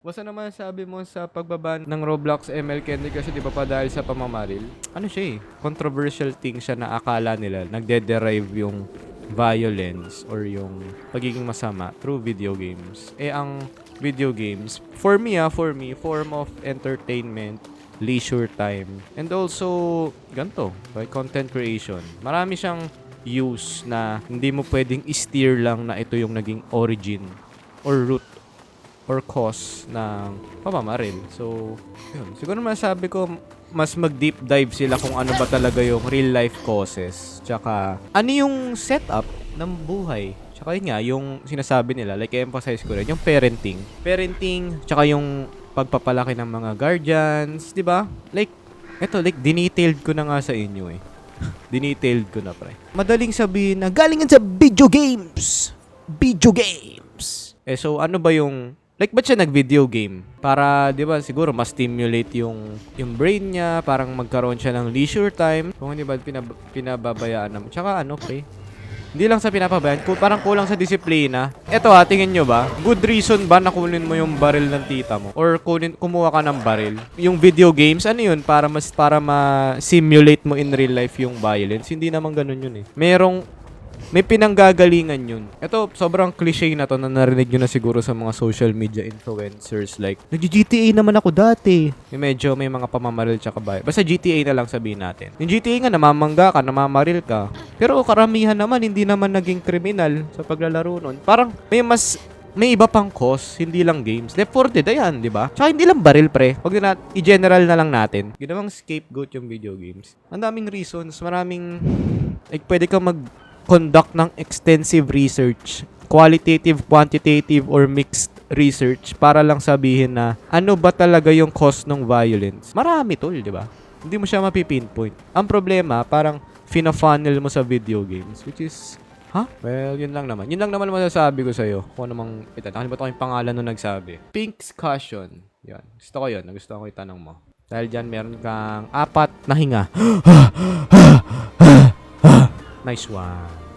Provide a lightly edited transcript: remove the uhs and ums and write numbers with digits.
Basta naman sabi mo sa pagbaban ng Roblox ML Candy kasi di ba pa dahil sa pamamaril? Ano siya controversial thing siya na akala nila nagde-derive yung violence or yung pagiging masama through video games. Ang video games, for me, form of entertainment, leisure time, and also, ganito, by content creation. Marami siyang use na hindi mo pwedeng i-steer lang na ito yung naging origin or root or cause ng pamamaril. So, yun. Siguro masabi ko, mas mag-deep dive sila kung ano ba talaga yung real life causes. Tsaka, ano yung setup ng buhay. Tsaka yun nga, yung sinasabi nila, like i-emphasize ko rin, yung parenting. Parenting, tsaka yung pagpapalaki ng mga guardians, di ba? Like, eto, like, dinetailed ko na nga sa inyo eh. Dinetailed ko na, pre. Madaling sabihin na, galing yan sa video games! Video games! So, ano ba yung like, ba't siya nag-video game? Para, di ba, siguro mas stimulate yung brain niya, parang magkaroon siya ng leisure time. Kung hindi ba pinababayaan naman. Tsaka ano, pre? Hindi lang sa pinapabayaan, parang kulang sa disiplina. Eto tingin nyo ba? Good reason ba na kunin mo yung baril ng tita mo? Or kumuha ka ng baril? Yung video games, ano yun? Para ma-simulate mo in real life yung violence. Hindi naman ganun yun eh. May pinanggagalingan yun. Ito, sobrang cliche na to na narinig nyo na siguro sa mga social media influencers like, nag-GTA naman ako dati. May mga pamamaril tsaka bayan. Basta GTA na lang sabihin natin. Yung GTA nga, namamangga ka, namamaril ka. Pero karamihan naman, hindi naman naging kriminal sa paglalaro nun. Parang may iba pang cause, hindi lang games. Left 4 Dead, ayan, di ba? Tsaka hindi lang baril, pre. Huwag na i-general na lang natin. Ginawang scapegoat yung video games. Ang daming reasons, maraming, like, pwede ka conduct ng extensive research, qualitative, quantitative, or mixed research para lang sabihin na ano ba talaga yung cause ng violence. Marami tol, di ba? Hindi mo siya mapipinpoint. Ang problema, parang fina-funnel mo sa video games, which is, well, yun lang naman. Yun lang naman masasabi ko sa'yo. Kung namang, nakalimutan ko yung pangalan nung nagsabi. Pink's Caution. Yan. Gusto ko yun. Nagustuhan ko yung tanong mo. Dahil dyan, meron kang 4 na hinga. Nice one.